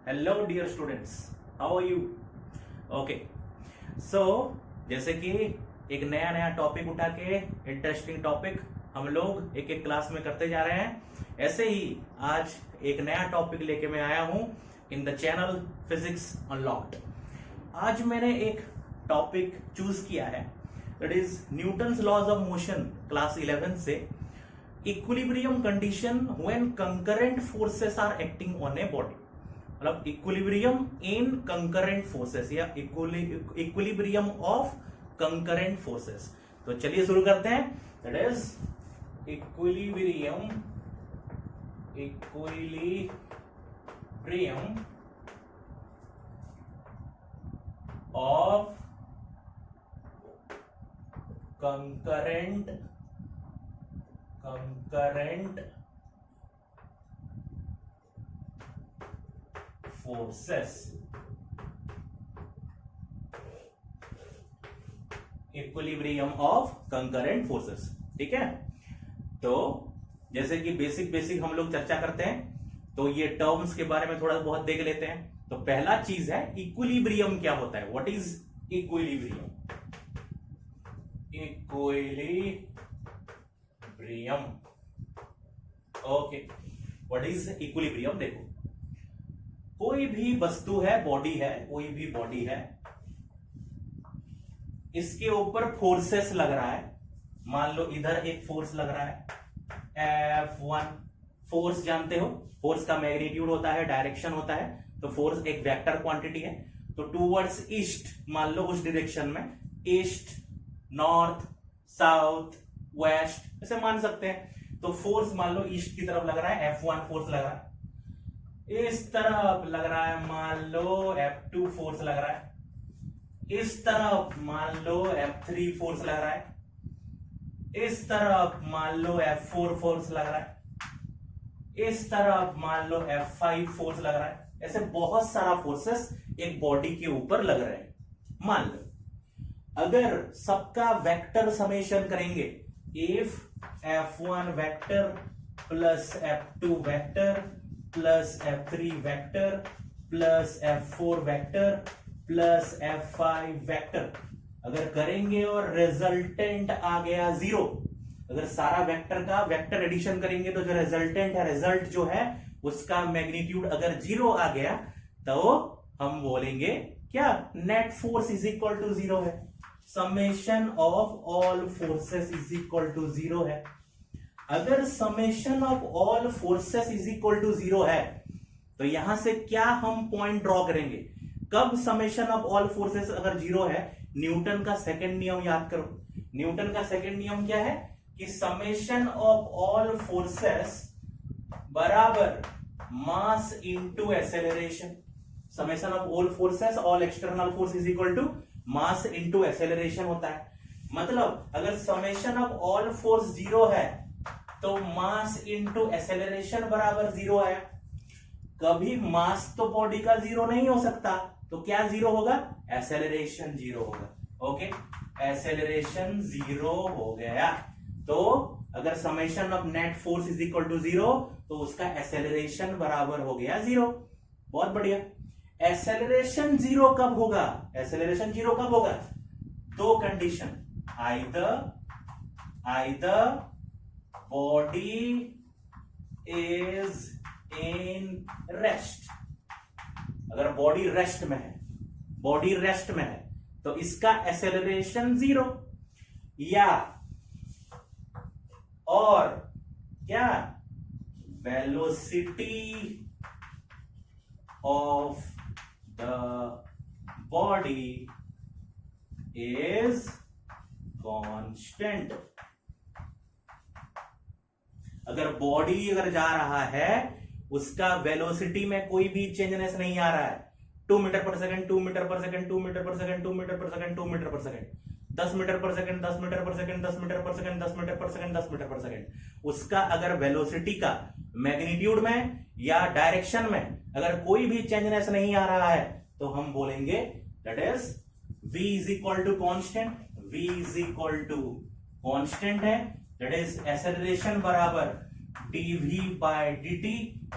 Hello dear students, how are you? Okay, so जैसे कि एक नया नया टॉपिक उठा के इंटरेस्टिंग टॉपिक हम लोग एक एक क्लास में करते जा रहे हैं। ऐसे ही आज एक नया टॉपिक लेके मैं आया हूं in the channel physics unlocked. आज मैंने एक टॉपिक चूज किया है, that is Newton's laws of motion, class 11 से। Equilibrium condition when concurrent forces are acting on a body, मतलब इक्विलिब्रियम इन कंकरेंट फोर्सेस या इक्विलिब्रियम ऑफ कंकरेंट फोर्सेस। तो चलिए शुरू करते हैं। That is equilibrium of concurrent forces, equilibrium of concurrent forces. ठीक है, तो जैसे कि बेसिक हम लोग चर्चा करते हैं, तो ये टर्म्स के बारे में थोड़ा बहुत देख लेते हैं। तो पहला चीज है इक्विलिब्रियम क्या होता है। What is equilibrium? Equilibrium, okay, what is equilibrium? देखो, कोई भी वस्तु है, बॉडी है, कोई भी बॉडी है, इसके ऊपर फोर्सेस लग रहा है। मान लो इधर एक फोर्स लग रहा है F1। फोर्स जानते हो, फोर्स का मैग्नीट्यूड होता है, डायरेक्शन होता है। तो फोर्स एक वेक्टर क्वांटिटी है। तो टूवर्ड्स ईस्ट, मान लो उस डायरेक्शन में, ईस्ट, नॉर्थ, साउथ, वेस्ट, ऐसे मान सकते हैं। तो फोर्स मान लो ईस्ट की तरफ लग रहा है, F1 फोर्स लग रहा है। इस तरफ लग रहा है, मान लो F2 फोर्स लग रहा है। इस तरफ मान लो F3 फोर्स लग रहा है। इस तरफ मान लो F4 फोर्स लग रहा है। इस तरफ मान लो F5 फोर्स लग रहा है। ऐसे बहुत सारा फोर्सेस एक बॉडी के ऊपर लग रहे हैं। मान लो अगर सबका वेक्टर समेशन करेंगे, if F1 vector plus F2 vector plus F3 vector plus F4 vector plus F5 vector, अगर करेंगे और रिजल्टेंट आ गया 0, अगर सारा वेक्टर का वेक्टर एडिशन करेंगे तो जो रिजल्टेंट है, रिजल्ट जो है उसका मैग्नीट्यूड अगर 0 आ गया, तो हम बोलेंगे क्या, net force is equal to 0 है। Summation of all forces is equal to 0 है। अगर summation of all forces is equal to 0 है, तो यहां से क्या हम पॉइंट ड्रॉ करेंगे? कब समेशन ऑफ ऑल फोर्सेस अगर 0 है? न्यूटन का सेकंड नियम याद करो। न्यूटन का सेकंड नियम क्या है कि समेशन ऑफ ऑल फोर्सेस बराबर mass into acceleration. Summation of all forces, all external force is equal to mass into acceleration होता है। मतलब अगर समेशन ऑफ ऑल फोर्स 0 है तो मास इनटू एक्सेलरेशन बराबर 0 आया। कभी मास तो बॉडी का 0 नहीं हो सकता, तो क्या 0 होगा? एक्सेलरेशन 0 होगा। ओके, एक्सेलरेशन 0 हो गया। तो अगर summation of net force is equal to 0, तो उसका एक्सेलरेशन बराबर हो गया 0। बहुत बढ़िया। एक्सेलरेशन 0 कब होगा? एक्सेलरेशन 0 कब होगा? दो condition, either body is in rest, अगर बॉडी रेस्ट में है, बॉडी रेस्ट में है तो इसका एक्सेलरेशन 0, या और क्या, velocity of the body is constant. अगर बॉडी अगर जा रहा है, उसका वेलोसिटी में कोई भी चेंजनेस नहीं आ रहा है, 2 मीटर पर सेकंड, 2 मीटर पर सेकंड, 2 मीटर पर सेकंड, 2 मीटर पर सेकंड, 2 मीटर पर सेकंड, 10 मीटर पर सेकंड, 10 मीटर पर सेकंड, 10 मीटर पर सेकंड, 10 मीटर पर सेकंड, 10 मीटर पर सेकंड, उसका अगर वेलोसिटी का मैग्नीट्यूड में या डायरेक्शन में अगर कोई भी चेंजनेस नहीं आ रहा है, तो हम बोलेंगे that is v is equal to constant. v is equal to constant है, दैट इज एक्सेलरेशन बराबर dv by dt,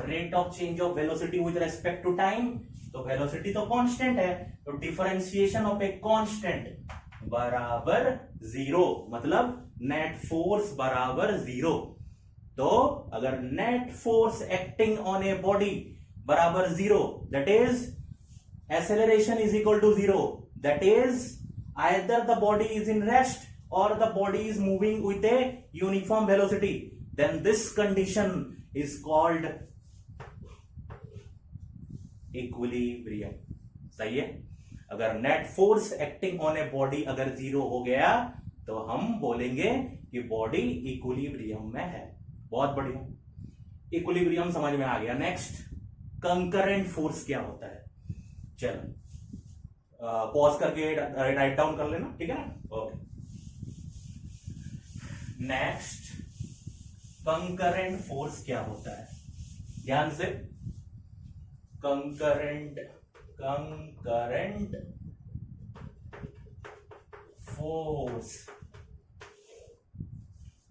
rate of change of velocity with respect to time. तो वेलोसिटी तो कांस्टेंट है, तो डिफरेंशिएशन ऑफ ए कांस्टेंट बराबर zero, मतलब net force बराबर zero. तो अगर net force acting on a body बराबर zero, that is acceleration is equal to zero, that is either the body is in rest or the body is moving with a uniform velocity, then this condition is called equilibrium। सही है। अगर net force acting on a body अगर zero हो गया तो हम बोलेंगे कि बॉडी इक्विलिब्रियम में है। बहुत बढ़िया, इक्विलिब्रियम समझ में आ गया। नेक्स्ट, कंकरेंट फोर्स क्या होता है? चलो पॉज करके राइट डाउन कर लेना, ठीक है ना। ओके, नेक्स्ट, कंकरेंट फोर्स क्या होता है? ध्यान से, कंकरेंट फोर्स,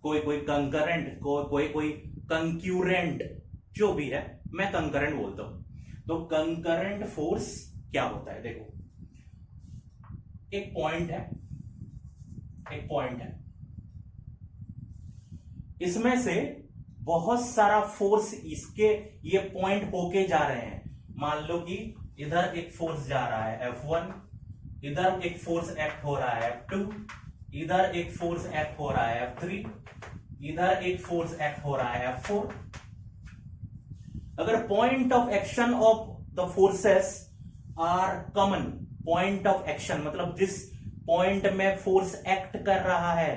कोई कंकरेंट, कोई कंक्यूरेंट, जो भी है, मैं कंकरेंट बोलता हूं। तो कंकरेंट फोर्स क्या होता है? देखो, एक पॉइंट है, इसमें से बहुत सारा फोर्स इसके ये पॉइंट होके जा रहे हैं। मान लो कि इधर एक फोर्स जा रहा है F1, इधर एक फोर्स एक्ट हो रहा है F2, इधर एक फोर्स एक्ट हो रहा है F3, इधर एक फोर्स एक्ट हो रहा है F4। अगर point of action of the forces are common, point of action मतलब जिस पॉइंट में फोर्स एक्ट कर रहा है,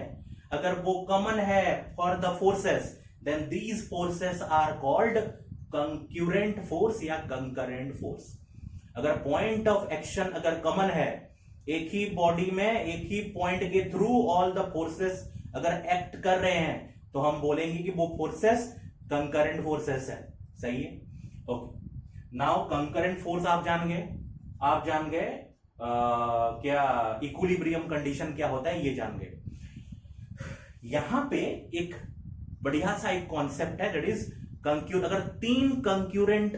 अगर वो कॉमन है for the forces, then these forces are called concurrent force या कंकरेंट फोर्स। अगर पॉइंट ऑफ एक्शन अगर कॉमन है, एक ही बॉडी में एक ही पॉइंट के थ्रू ऑल द फोर्सेस अगर एक्ट कर रहे हैं, तो हम बोलेंगे कि वो फोर्सेस कंकरेंट फोर्सेस है। सही है। ओके, नाउ कंकरेंट फोर्स आप जान गए क्या इक्विलिब्रियम कंडीशन क्या होता है ये जान गए। यहां पे एक बढ़िया सा एक कॉन्सेप्ट है, दैट इज अगर तीन कंकरेंट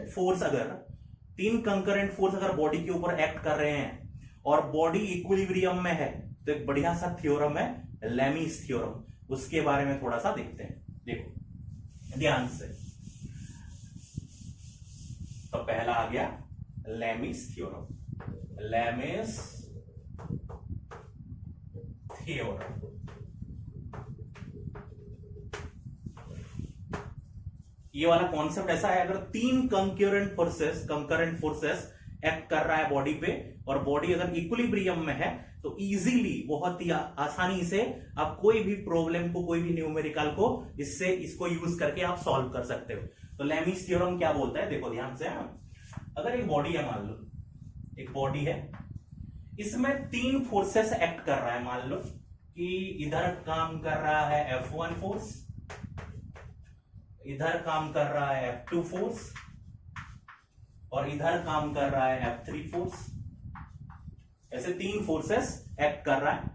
फोर्स अगर बॉडी के ऊपर एक्ट कर रहे हैं और बॉडी इक्विलिब्रियम में है, तो एक बढ़िया सा थ्योरम है, लेमीज थ्योरम, उसके बारे में थोड़ा सा देखते हैं। देखो ध्यान से, तो पहला आ गया लेमीज थ्योरम। ये वाला कॉन्सेप्ट ऐसा है, अगर तीन कंकरेंट फोर्सेस एक्ट कर रहा है बॉडी पे और बॉडी अगर इक्विलिब्रियम में है, तो इजीली, बहुत ही आसानी से आप कोई भी प्रॉब्लम को, कोई भी न्यूमेरिकल को इसको यूज करके आप सॉल्व कर सकते हो। तो लेमीज थ्योरम क्या बोलता है, देखो ध्यान से। अगर एक बॉडी है, मान लो एक बॉडी है, इसमें तीन फोर्सेस एक्ट कर रहा है। मान लो कि इधर काम कर रहा है F1 फोर्स, इधर काम कर रहा है F2 फोर्स और इधर काम कर रहा है F3 फोर्स। ऐसे तीन फोर्सेस एक्ट कर रहा है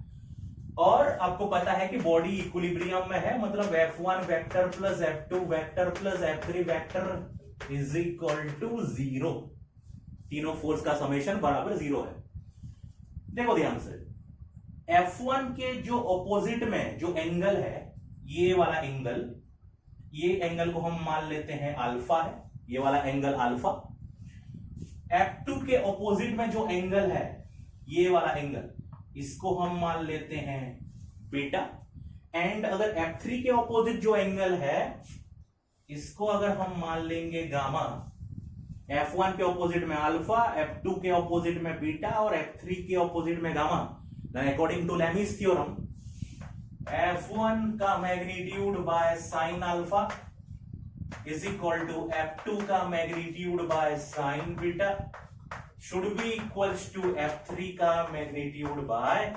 और आपको पता है कि बॉडी इक्विलिब्रियम में है, मतलब F1 vector plus F2 vector plus F3 vector is equal to zero. तीनों फोर्स का समेशन बराबर जीरो है। देखो ध्यान से, F1 के जो ऑपोजिट में जो एंगल है, ये वाला एंगल, ये एंगल को हम मान लेते हैं अल्फा है, ये वाला एंगल अल्फा। F2 के ऑपोजिट में जो एंगल है, ये वाला एंगल, इसको हम मान लेते हैं बीटा। एंड अगर F3 के ऑपोजिट जो एंगल है, इसको अगर हम मान लेंगे गामा। F1 के ऑपोजिट में अल्फा, F2 के ऑपोजिट में बीटा और F3 के ऑपोजिट में gamma. According to Lami's theorem, F1 का magnitude by sine alpha is equal to F2 का magnitude by sine beta should be equals to F3 का magnitude by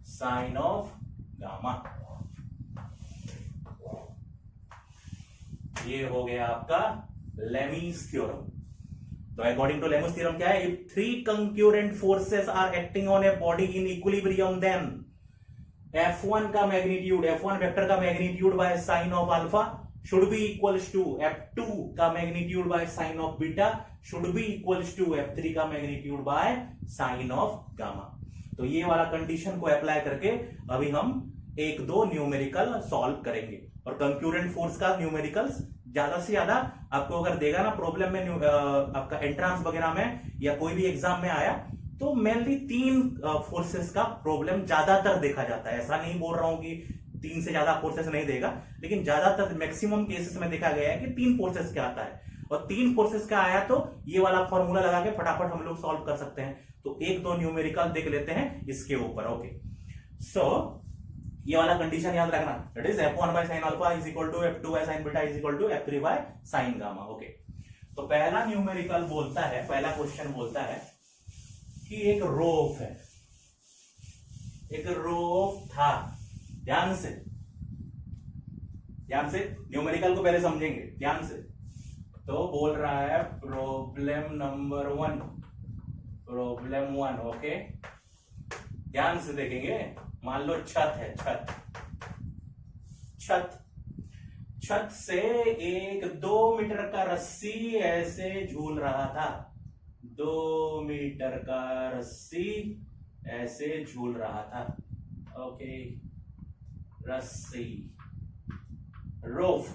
sine of gamma. ये हो गया आपका लेमीज थ्योरम। तो according to Lami's theorem क्या है, if three concurrent forces are acting on a body in equilibrium, then F1 का magnitude, F1 vector का magnitude by sine of alpha should be equals to F2 का magnitude by sine of beta should be equals to F3 का magnitude by sine of gamma. तो ये वाला condition को apply करके अभी हम एक दो न्यूमेरिकल सॉल्व करेंगे। और कंक्यूरेंट फोर्स का न्यूमेरिकल्स ज्यादा से ज्यादा आपको अगर देगा ना प्रॉब्लम में, आपका एंट्रांस वगैरह में या कोई भी एग्जाम में आया, तो मेनली 3 फोर्सेस का प्रॉब्लम ज्यादातर देखा जाता है। ऐसा नहीं बोल रहा हूं कि 3 से ज्यादा फोर्सेस नहीं देगा, लेकिन ज्यादातर मैक्सिमम केसेस में देखा गया है कि 3 फोर्सेस का आता है। और 3 फोर्सेस का आया तो ये वाला फॉर्मूला लगा के फटाफट हम लोग सॉल्व कर सकते हैं। तो एक दो न्यूमेरिकल देख लेते हैं इसके ऊपर। ओके, सो ये वाला कंडीशन याद रखना, that is F1 by sine alpha is equal to F2 by sine beta is equal to F3 by sine gamma. Okay, तो पहला न्यूमेरिकल बोलता है, पहला क्वेश्चन बोलता है कि एक रोफ है, एक रोफ था। ध्यान से न्यूमेरिकल को पहले समझेंगे ध्यान से। तो बोल रहा है प्रॉब्लम नंबर 1, ओके, ध्यान से देखेंगे। मान लो छत है, छत से एक 2 मीटर का रस्सी ऐसे झूल रहा था। 2 मीटर का रस्सी ऐसे झूल रहा था। ओके, रस्सी, रोप,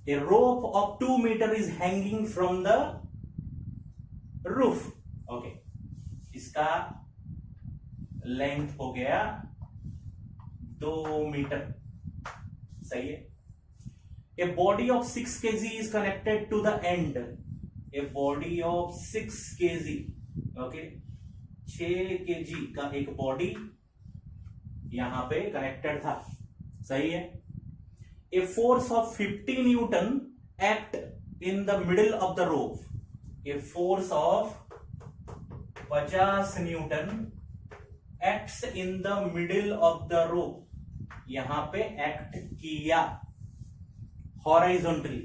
a rope of 2 meter is hanging from the roof. Okay, इसका लेंथ हो गया 2 मीटर, सही है। A body of 6 kg is connected to the end. A body of 6 kg, okay, 6 kg का एक बॉडी यहां पे कनेक्टेड था, सही है। A force of 50 Newton act in the middle of the rope. A force of 50 Newton acts in the middle of the rope. यहां पे act किया हॉराइजोंटली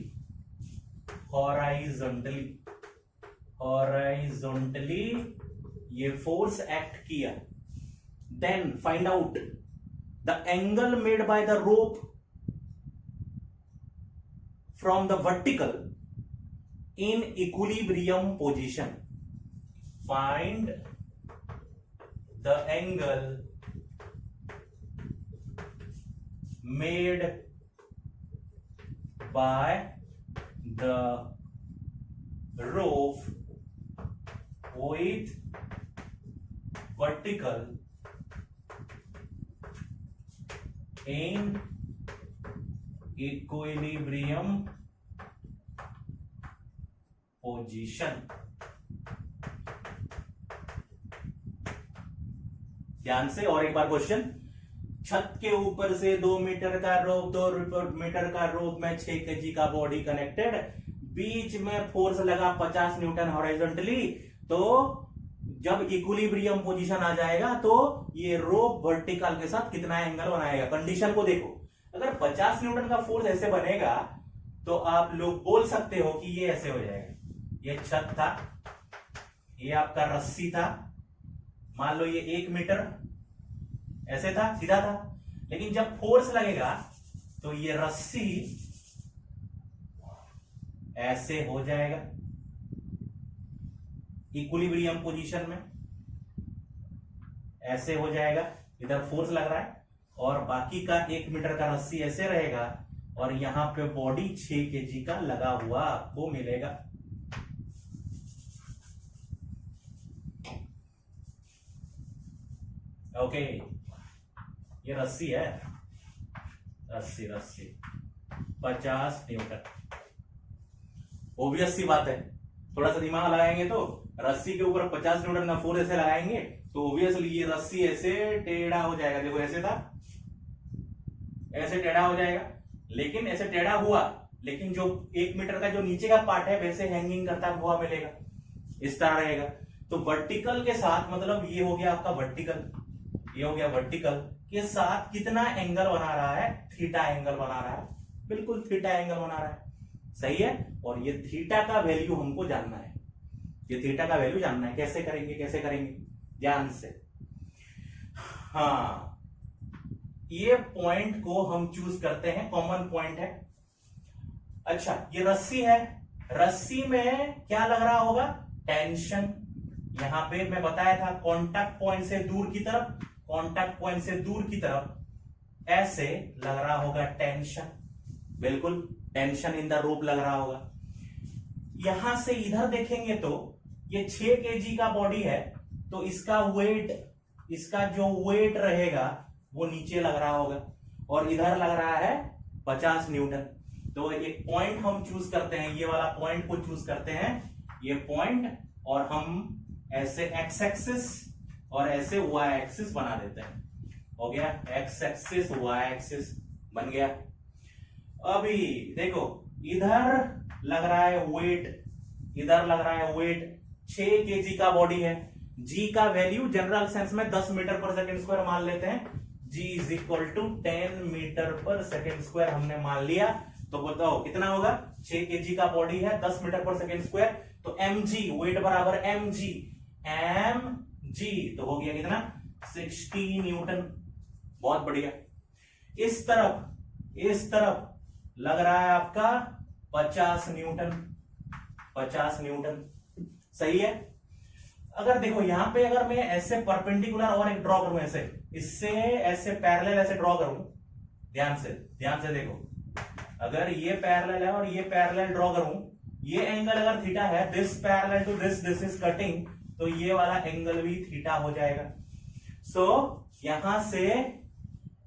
ये फोर्स एक्ट किया। Then find out the angle made by the rope from the vertical in equilibrium position. Find the angle made by the rope with vertical in equilibrium position. ध्यान से और एक बार question, छत के ऊपर से 2 मीटर का रोप, 2 मीटर का रोप में 6 केजी का बॉडी कनेक्टेड, बीच में फोर्स लगा 50 न्यूटन हॉरिजॉन्टली। तो जब इक्विलिब्रियम पोजीशन आ जाएगा तो ये रोप वर्टिकल के साथ कितना एंगल बनाएगा। कंडीशन को देखो, अगर 50 न्यूटन का फोर्स ऐसे बनेगा तो आप लोग बोल सकते हो कि ये ऐसे हो जाएगा। ये छत था, ये आपका रस्सी था, मान लो ये 1 मीटर ऐसे था, सीधा था। लेकिन जब फोर्स लगेगा तो ये रस्सी ऐसे हो जाएगा इक्विलिब्रियम पोजीशन में, ऐसे हो जाएगा। इधर फोर्स लग रहा है और बाकी का 1 मीटर का रस्सी ऐसे रहेगा और यहां पे बॉडी 6 केजी का लगा हुआ आपको मिलेगा। ओके, ये रस्सी है, रस्सी 50 न्यूटन। ऑब्वियस सी बात है, थोड़ा सा दिमाग लगाएंगे तो रस्सी के ऊपर 50 न्यूटन का फोर्स ऐसे लगाएंगे तो ऑब्वियसली ये रस्सी ऐसे टेढ़ा हो जाएगा। देखो ऐसे था, ऐसे टेढ़ा हो जाएगा। लेकिन ऐसे टेढ़ा हुआ, लेकिन जो 1 मीटर का जो नीचे का पार्ट है वैसे हैंगिंग करता हुआ मिलेगा, इस तरह रहेगा। तो वर्टिकल के साथ मतलब ये हो गया आपका वर्टिकल, ये हो गया वर्टिकल के साथ कितना एंगल बना रहा है, थीटा एंगल बना रहा है, बिल्कुल थीटा एंगल बना रहा है, सही है। और ये थीटा का वैल्यू हमको जानना है, ये थीटा का वैल्यू जानना है। कैसे करेंगे ध्यान से। हाँ, ये पॉइंट को हम चूज करते हैं, कॉमन पॉइंट है, अच्छा ये रस्सी है, रस्सी में क्या लग रहा होगा, टेंशन। यहां पे मैं बताया था कांटेक्ट पॉइंट से दूर की तरफ, कांटेक्ट पॉइंट से दूर की तरफ ऐसे लग रहा होगा टेंशन, बिल्कुल टेंशन इन द रोप लग रहा होगा। यहां से इधर देखेंगे तो ये 6 kg का बॉडी है, तो इसका वेट, इसका जो वेट रहेगा वो नीचे लग रहा होगा, और इधर लग रहा है 50 न्यूटन। तो एक पॉइंट हम चूज करते हैं, ये वाला पॉइंट को चूज करते हैं, ये पॉइंट, और हम ऐसे एक्स एक्सिस और ऐसे वाई एक्सिस बना देते हैं। हो गया एक्स एक्सिस वाई एक्सिस बन गया। अभी देखो इधर लग रहा है वेट, इधर लग रहा है वेट, 6 kg का बॉडी है। जी का वैल्यू जनरल सेंस में 10 मीटर पर सेकेंड स्क्वायर मान लेते हैं, जी इज इक्वल टू 10 मीटर पर सेकेंड स्क्वायर हमने मान लिया। तो बताओ कितना होगा, 6 kg का बॉडी है, 10 मीटर पर सेकेंड स्क्वायर, तो mg वेट बराबर mg, mg तो हो गया कितना 60 न्यूटन। बहुत बढ़िया। इस तरफ लग रहा है आपका 50 न्यूटन, 50 न्यूटन, सही है। अगर देखो यहां पे अगर मैं ऐसे परपेंडिकुलर और एक ड्रॉ करूं, ऐसे इससे ऐसे पैरेलल ऐसे ड्रॉ करूं, ध्यान से देखो, अगर ये पैरेलल है और ये पैरेलल ड्रॉ करूं, ये एंगल अगर थीटा है, this parallel to this is cutting, तो ये वाला एंगल भी थीटा हो जाएगा। सो यहां से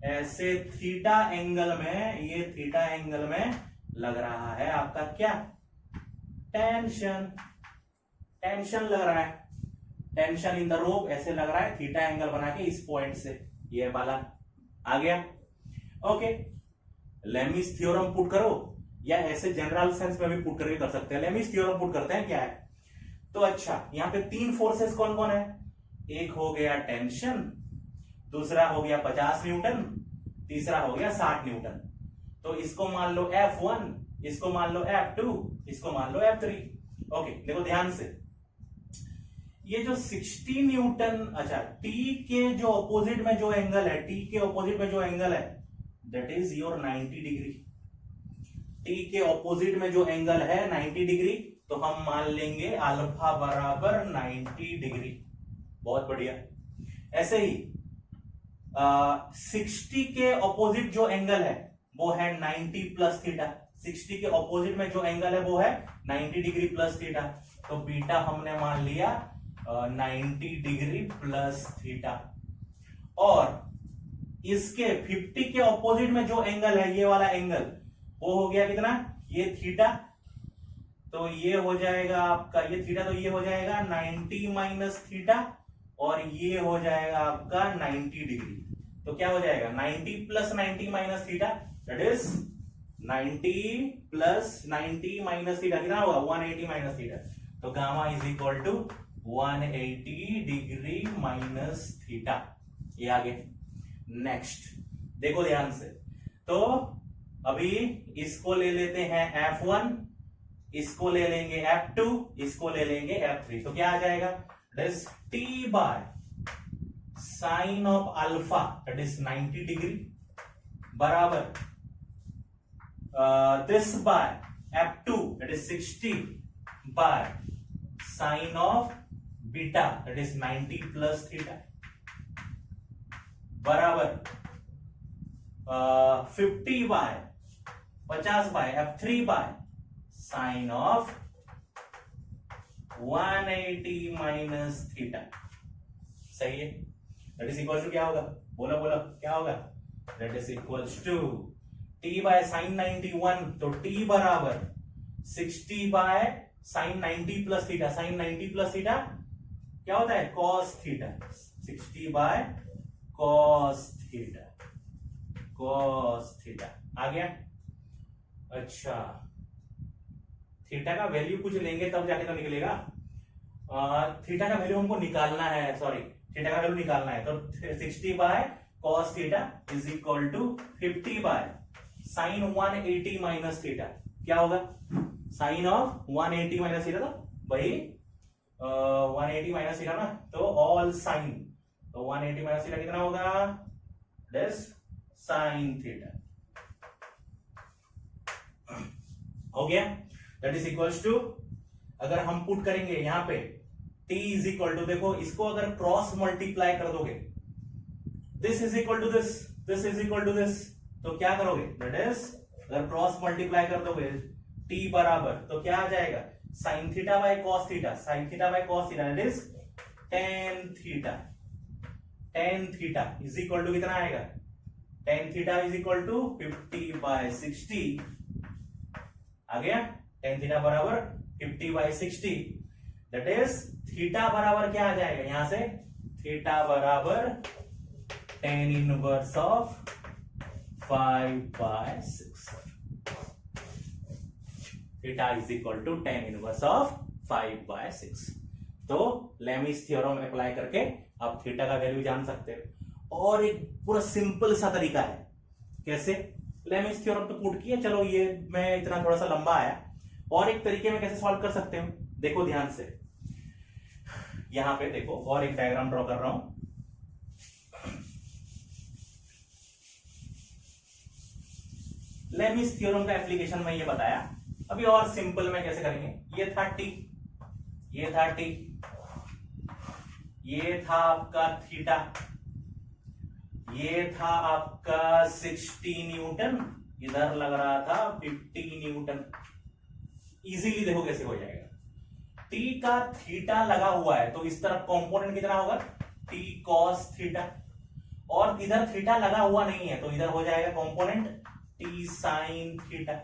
ऐसे थीटा एंगल में, ये थीटा एंगल में लग रहा है आपका क्या, टेंशन, टेंशन लग रहा है, टेंशन इन द रोप ऐसे लग रहा है, थीटा एंगल बना के इस पॉइंट से ये वाला आ गया। ओके, लेमिस थ्योरम पुट करो, या ऐसे जनरल सेंस में भी पुट करके कर सकते हैं। लेमिस थ्योरम पुट करते हैं, क्या है तो अच्छा, यहाँ पे 3 फोर्सेस कौन कौन है, एक हो गया टेंशन, दूसरा हो गया 50 न्यूटन, तीसरा हो गया 60 न्यूटन। तो इसको मान लो F1, इसको मान लो F2, इसको मान लो F3। ओके देखो ध्यान से, ये जो 60 न्यूटन, अच्छा T के जो ऑपोजिट में जो एंगल है, T के ऑपोजिट में जो एंगल है that is your 90 degree. T के ऑपोजिट में जो एंगल है 90 डिग्री, तो हम मान लेंगे अल्फा बराबर 90 डिग्री। बहुत बढ़िया। ऐसे ही 60 के ऑपोजिट जो एंगल है वो है 90 प्लस थीटा, 60 के ऑपोजिट में जो एंगल है वो है 90 डिग्री प्लस थीटा, तो बीटा हमने मान लिया 90 डिग्री प्लस थीटा। और इसके 50 के ऑपोजिट में जो एंगल है, ये वाला एंगल, वो हो गया कितना, ये थीटा, तो ये हो जाएगा आपका, ये थीटा तो ये हो जाएगा 90 माइनस थीटा, और ये हो जाएगा आपका 90 डिग्री। तो क्या हो जाएगा 90 plus 90 minus theta, that is 90 plus 90 minus theta, कितना होगा 180 माइनस थीटा। तो gamma is equal to 180 degree minus theta. ये आगे नेक्स्ट देखो ध्यान से, तो अभी इसको ले लेते हैं F1, इसको ले लेंगे F2, इसको ले लेंगे F3, तो क्या आ जाएगा, T by sine of alpha that is 90 degree बराबर this by F2 that is 60 by sine of beta that is 90 plus theta बराबर 50 by 50 by F3 by sine of 180 minus theta. सही है, दैट इज इक्वल टू क्या होगा, बोलो बोलो क्या होगा, that is equal to T by sine 91, तो T बराबर 60 by sine 90 plus theta, sine 90 plus theta क्या होता है cos theta, 60 by cos theta, cos theta आ गया। अच्छा थीटा का वैल्यू कुछ लेंगे तब जाके तो निकलेगा, थीटा का वैल्यू हमको निकालना है, सॉरी थीटा का वैल्यू निकालना है, तो 60 by cos theta is equal to 50 by sine 180 minus theta, क्या होगा साइन ऑफ 180 माइनस थीटा, तो भाई 180 माइनस थीटा ना, तो ऑल साइन, तो 180 माइनस थीटा कितना होगा, दिस साइन थीटा। हो गया, दैट इज इक्वल्स टू, अगर हम पुट करेंगे यहां पे t इज इक्वल टू, देखो इसको अगर क्रॉस मल्टीप्लाई कर दोगे, this is equal to this, this is equal to this, तो क्या करोगे, दैट इज अगर क्रॉस मल्टीप्लाई कर दोगे t बराबर, तो क्या आ जाएगा, sine theta by cos theta, sine theta by cos theta, that is tan theta, tan theta is equal to कितना आएगा, tan theta is equal to 50/60 आ गया, टेन थीटा बराबर 50/60, दैट इज थीटा बराबर क्या आ जाएगा यहां से, थीटा बराबर tan inverse of 5/6, theta is equal to tan inverse of 5/6। तो लेमिस थ्योरम अप्लाई करके आप थीटा का वैल्यू जान सकते हो। और एक पूरा सिंपल सा तरीका है, कैसे, लेमिस थ्योरम तो पुट किया, चलो ये मैं इतना थोड़ा सा लंबा आया, और एक तरीके में कैसे सॉल्व कर सकते हो, देखो ध्यान से, यहां पे देखो और एक डायग्राम ड्रॉ कर रहा हूं, लेमिस थ्योरम का एप्लीकेशन में ये बताया, अभी और सिंपल में कैसे करेंगे, ये था t, ये था t, ये था आपका थीटा, ये था आपका 60 न्यूटन, इधर लग रहा था 50 न्यूटन, इजीली देखो कैसे हो जाएगा, t का थीटा लगा हुआ है तो इस तरफ कंपोनेंट कितना होगा, t cos थीटा, और इधर थीटा लगा हुआ नहीं है तो इधर हो जाएगा कंपोनेंट t sin थीटा।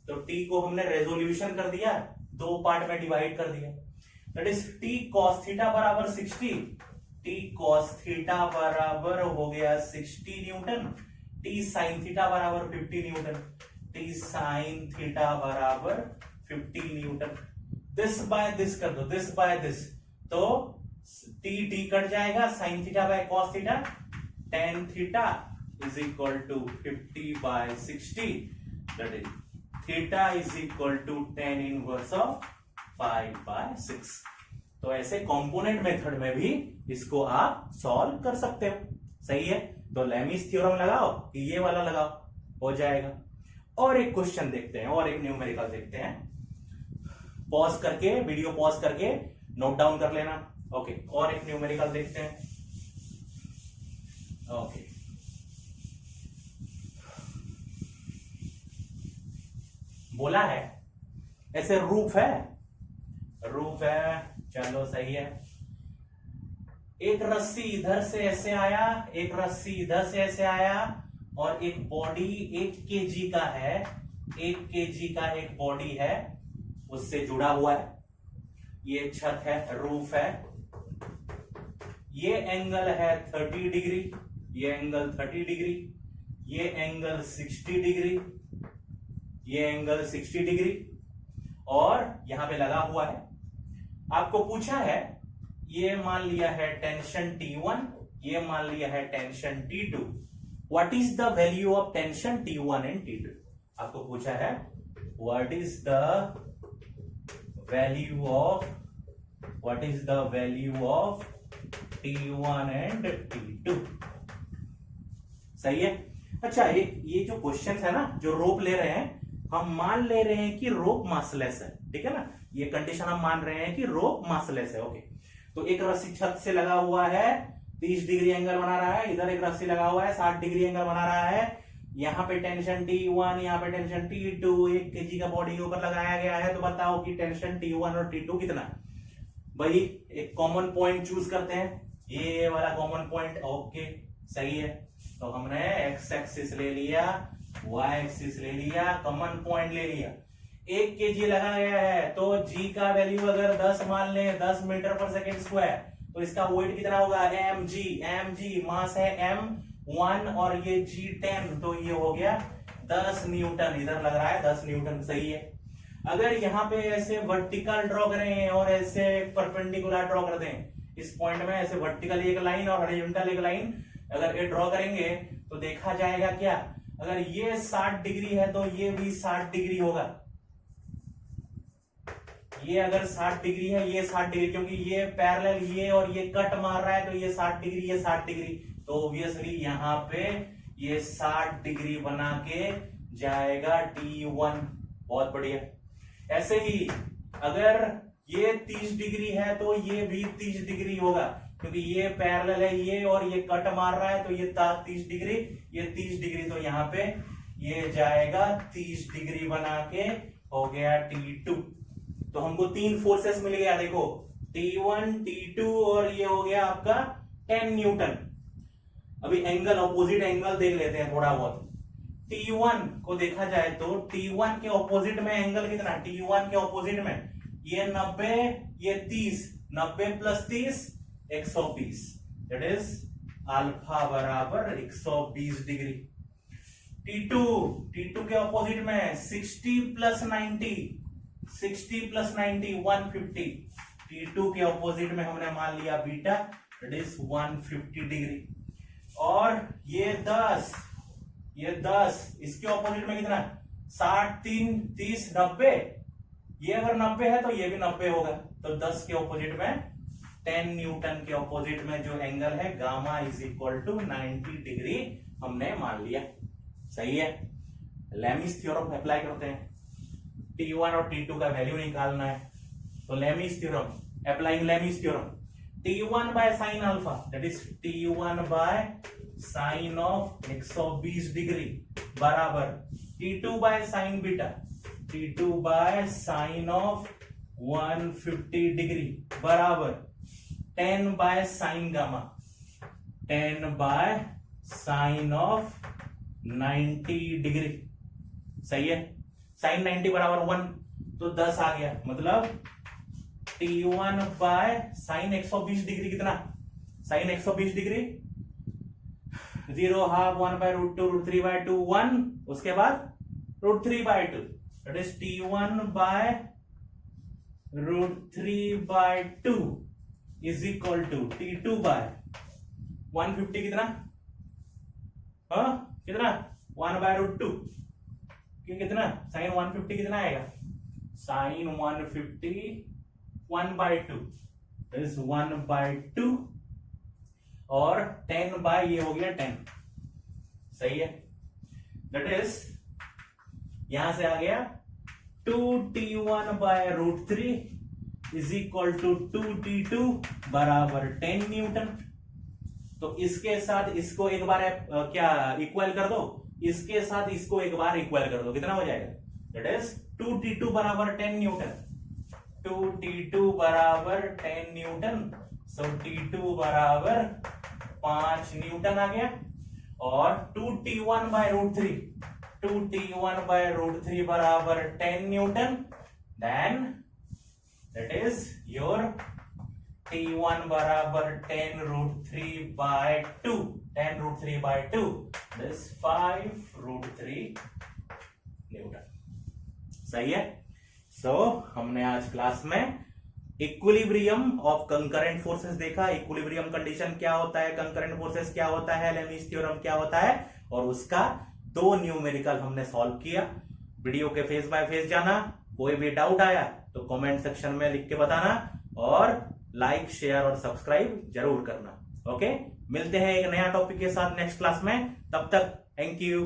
तो t को हमने रेजोल्यूशन कर दिया, दो पार्ट में डिवाइड कर दिया, that is t cos theta बराबर 60, t cos थीटा बराबर हो गया 60 न्यूटन, t sin थीटा बराबर 50 न्यूटन, t sin थीटा बराबर 50 न्यूटन, दिस बाय दिस कर दो, दिस बाय दिस, तो t कट जाएगा, sin theta by cos theta, tan theta is equal to 50/60, that is theta is equal to tan inverse of 5/6। तो ऐसे component method में भी इसको आप सॉल्व कर सकते हो, सही है। तो लेमिस थ्योरम लगाओ कि ये वाला लगाओ, हो जाएगा। और एक क्वेश्चन देखते हैं, और एक न्यूमेरिकल देखते हैं, पॉज करके, वीडियो पॉज करके नोट डाउन कर लेना। ओके, और एक न्यूमेरिकल देखते हैं। ओके, बोला है ऐसे रूफ है, रूफ है, चलो सही है, एक रस्सी इधर से ऐसे आया, एक रस्सी इधर से ऐसे आया, और एक बॉडी 1 kg का है, 1 kg का एक बॉडी है, उससे जुड़ा हुआ है, ये छत है, रूफ है, ये एंगल है 30 डिग्री, ये एंगल 30 डिग्री, ये एंगल 60 डिग्री, ये एंगल 60 डिग्री, और यहां पे लगा हुआ है। आपको पूछा है, ये मान लिया है टेंशन T1, ये मान लिया है tension T2, what is the value of tension T1 and T2। आपको पूछा है what is the value of, what is the value of T1 and T2, सही है। अच्छा, ये जो क्वेश्चन है ना, जो रोप ले रहे हैं, हम मान ले रहे हैं कि रोप मासलेस है, ठीक है ना, ये कंडीशन हम मान रहे हैं कि रोप मासलेस है। ओके, तो एक रस्सी छत से लगा हुआ है, 30 डिग्री एंगल बना रहा है, इधर एक रस्सी लगा हुआ है, 60 डिग्री एंगल बना रहा है, यहाँ पे टेंशन T1, यहाँ पे टेंशन T2, 1 kg का बॉडी के ऊपर लगाया गया है। तो बताओ कि टेंशन T1 और T2 कितना। भाई एक कॉमन पॉइंट चूज करते हैं, ये वाला कॉमन पॉइंट, ओके सही है। तो हमने एक्स एक्सिस ले लिया, वाई एक्सिस ले लिया, कॉमन पॉइंट ले लिया, 1 kg लगा गया है, तो g का वैल्यू अगर 10 मान लें, 10 मीटर पर सेकेंड स्क्वायर, तो इसका वेट कितना होगा, mg मास है m1 और ये g10, तो ये हो गया 10 न्यूटन, इधर लग रहा है 10 न्यूटन, सही है। अगर यहाँ पे ऐसे वर्टिकल ड्रॉ करें और ऐसे परपेंडिकुलर ड्रॉ कर दें, इस पॉइंट में ऐसे वर्टिकल एक लाइन और हॉरिजॉन्टल एक लाइन अगर ये ड्रॉ करेंगे, तो देखा जाएगा क्या, अगर ये 60 डिग्री है तो ये भी 60 डिग्री होगा, ये अगर 60 डिग्री है, ये 60 डिग्री, क्योंकि ये पैरेलल, ये और ये कट मार रहा है, तो ये 60 डिग्री, ये 60 डिग्री, तो ऑब्वियसली यहाँ पे ये 60 डिग्री बना के जाएगा T1, बहुत बढ़िया। ऐसे ही अगर ये 30 डिग्री है तो ये भी 30 डिग्री होगा, क्योंकि ये पैरेलल है ये और ये कट मार रहा है, तो ये 30 डिग्री, ये 30 डिग्री, तो यहाँ पे ये जाएगा 30 डिग्री बना के, हो गया T2। तो हमको 3 फोर्सेस मिल गया, देखो T1 T2 और ये हो गया आपका 10 न्यूटन। अभी एंगल, ऑपोजिट एंगल देख लेते हैं थोड़ा बहुत। T1 को देखा जाए तो T1 के ऑपोजिट में एंगल कितना, T1 के ऑपोजिट में ये 90, ये 30, 90 प्लस 30 120, दैट इज अल्फा बराबर 120 डिग्री। T2 के ऑपोजिट में 60 प्लस 90, 60 प्लस 90 150। T2 के ऑपोजिट में हमने मान लिया बीटा, दैट इज 150 डिग्री। और ये 10, इसके ऑपोजिट में कितना, 60 3 30 90, ये अगर 90 है तो ये भी 90 होगा, तो 10 के ऑपोजिट में 10 न्यूटन के ऑपोजिट में जो एंगल है gamma is equal to 90 degree हमने मान लिया। सही है। लेमिस थ्योरम अप्लाई करते हैं, T1 और T2 का वैल्यू निकालना है, तो Lami's theorem, applying Lami's theorem, T1 by sine alpha, that is T1 by sine of 120 degree बराबर T2 bye sine beta, T2 bye sine of 150 degree बराबर 10 bye sine gamma, 10 bye sine of 90 degree. सही है। Sign 90 बराबर 1, तो 10 आ गया, मतलब T1 by sine 120 degree कितना, sine 120 degree 0 half 1 by √2 √3 by 2 1, उसके बाद √3 by 2, that is T1 by √3 by 2 is equal to T2 by 150 कितना, कितना 1 बाय √2, कितना साइन 150 कितना आएगा, साइन 150 1 बाय 2 इज 1 बाय 2 और 10 बाय ये हो गया 10। सही है। दैट इज यहां से आ गया 2T1 bye √3 is equal to 2T2 बराबर 10 न्यूटन। तो इसके साथ इसको एक बार क्या इक्वल कर दो, इसके साथ इसको एक बार इक्वल कर दो, कितना हो जाएगा, दैट इज 2T2 बराबर 10 न्यूटन, 2T2 बराबर 10 न्यूटन, सो T2 बराबर 5 न्यूटन आ गया। और 2T1 बाय √3, 2T1 बाय √3 बराबर 10 newton, then that is your T1 बराबर 10 √3 बाय 2, 10 √3 बाय 2 दिस 5 √3 न्यूटन। सही है। सो हमने आज क्लास में इक्विलिब्रियम ऑफ कंकरेंट फोर्सेस देखा, इक्विलिब्रियम कंडीशन क्या होता है, कंकरेंट फोर्सेस क्या होता है, लेमिस थ्योरम क्या होता है, और उसका 2 न्यूमेरिकल हमने सॉल्व किया। वीडियो के फेस बाय फेस जाना, कोई भी डाउट आया तो कमेंट सेक्शन में लिख के बताना, और लाइक शेयर और सब्सक्राइब जरूर करना। ओके, मिलते हैं एक नया टॉपिक के साथ नेक्स्ट क्लास में, तब तक थैंक यू।